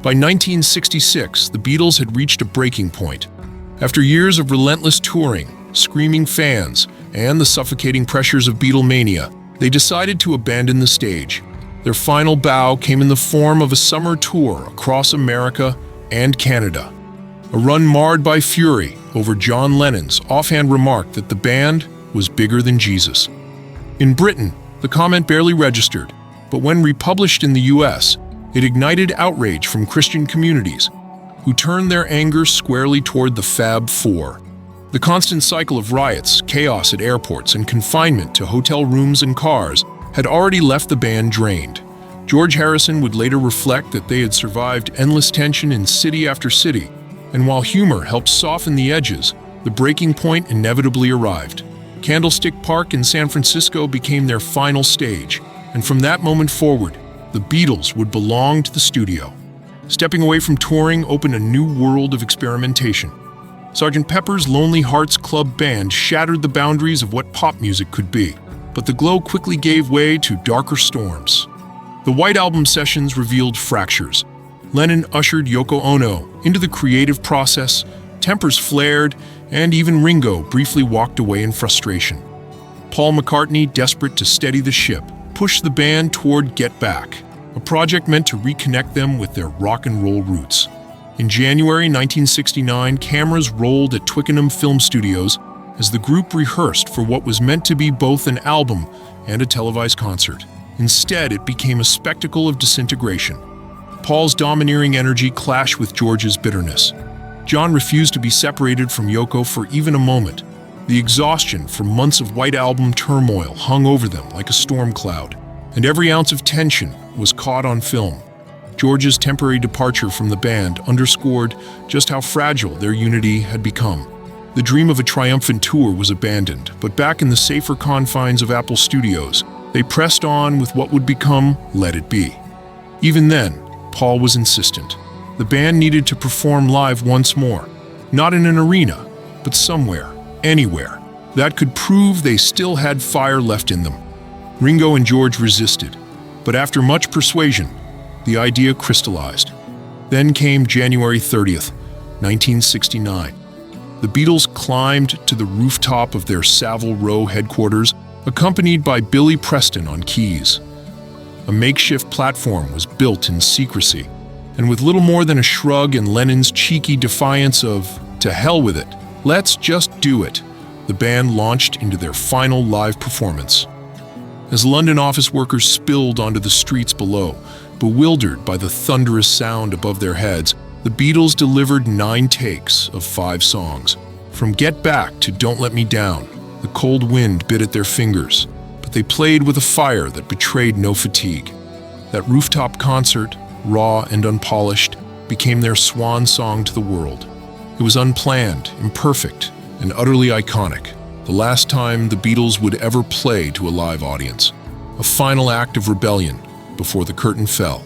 By 1966, the Beatles had reached a breaking point. After years of relentless touring, screaming fans, and the suffocating pressures of Beatlemania, they decided to abandon the stage. Their final bow came in the form of a summer tour across America and Canada. A run marred by fury over John Lennon's offhand remark that the band was bigger than Jesus. In Britain, the comment barely registered, but when republished in the US, it ignited outrage from Christian communities, who turned their anger squarely toward the Fab Four. The constant cycle of riots, chaos at airports, and confinement to hotel rooms and cars had already left the band drained. George Harrison would later reflect that they had survived endless tension in city after city, and while humor helped soften the edges, the breaking point inevitably arrived. Candlestick Park in San Francisco became their final stage, and from that moment forward, the Beatles would belong to the studio. Stepping away from touring opened a new world of experimentation. Sgt. Pepper's Lonely Hearts Club Band shattered the boundaries of what pop music could be, but the glow quickly gave way to darker storms. The White Album sessions revealed fractures. Lennon ushered Yoko Ono into the creative process, tempers flared, and even Ringo briefly walked away in frustration. Paul McCartney, desperate to steady the ship, pushed the band toward Get Back, a project meant to reconnect them with their rock and roll roots. In January 1969, cameras rolled at Twickenham Film Studios as the group rehearsed for what was meant to be both an album and a televised concert. Instead, it became a spectacle of disintegration. Paul's domineering energy clashed with George's bitterness. John refused to be separated from Yoko for even a moment. The exhaustion from months of White Album turmoil hung over them like a storm cloud, and every ounce of tension was caught on film. George's temporary departure from the band underscored just how fragile their unity had become. The dream of a triumphant tour was abandoned, but back in the safer confines of Apple Studios, they pressed on with what would become Let It Be. Even then, Paul was insistent. The band needed to perform live once more, not in an arena, but somewhere, anywhere, that could prove they still had fire left in them. Ringo and George resisted, but after much persuasion, the idea crystallized. Then came January 30th, 1969. The Beatles climbed to the rooftop of their Savile Row headquarters, accompanied by Billy Preston on keys. A makeshift platform was built in secrecy, and with little more than a shrug and Lennon's cheeky defiance of, "To hell with it, let's just do it," the band launched into their final live performance. As London office workers spilled onto the streets below, bewildered by the thunderous sound above their heads, the Beatles delivered 9 takes of 5 songs. From Get Back to Don't Let Me Down, the cold wind bit at their fingers, but they played with a fire that betrayed no fatigue. That rooftop concert, raw and unpolished, became their swan song to the world. It was unplanned, imperfect, and utterly iconic, the last time the Beatles would ever play to a live audience. A final act of rebellion before the curtain fell.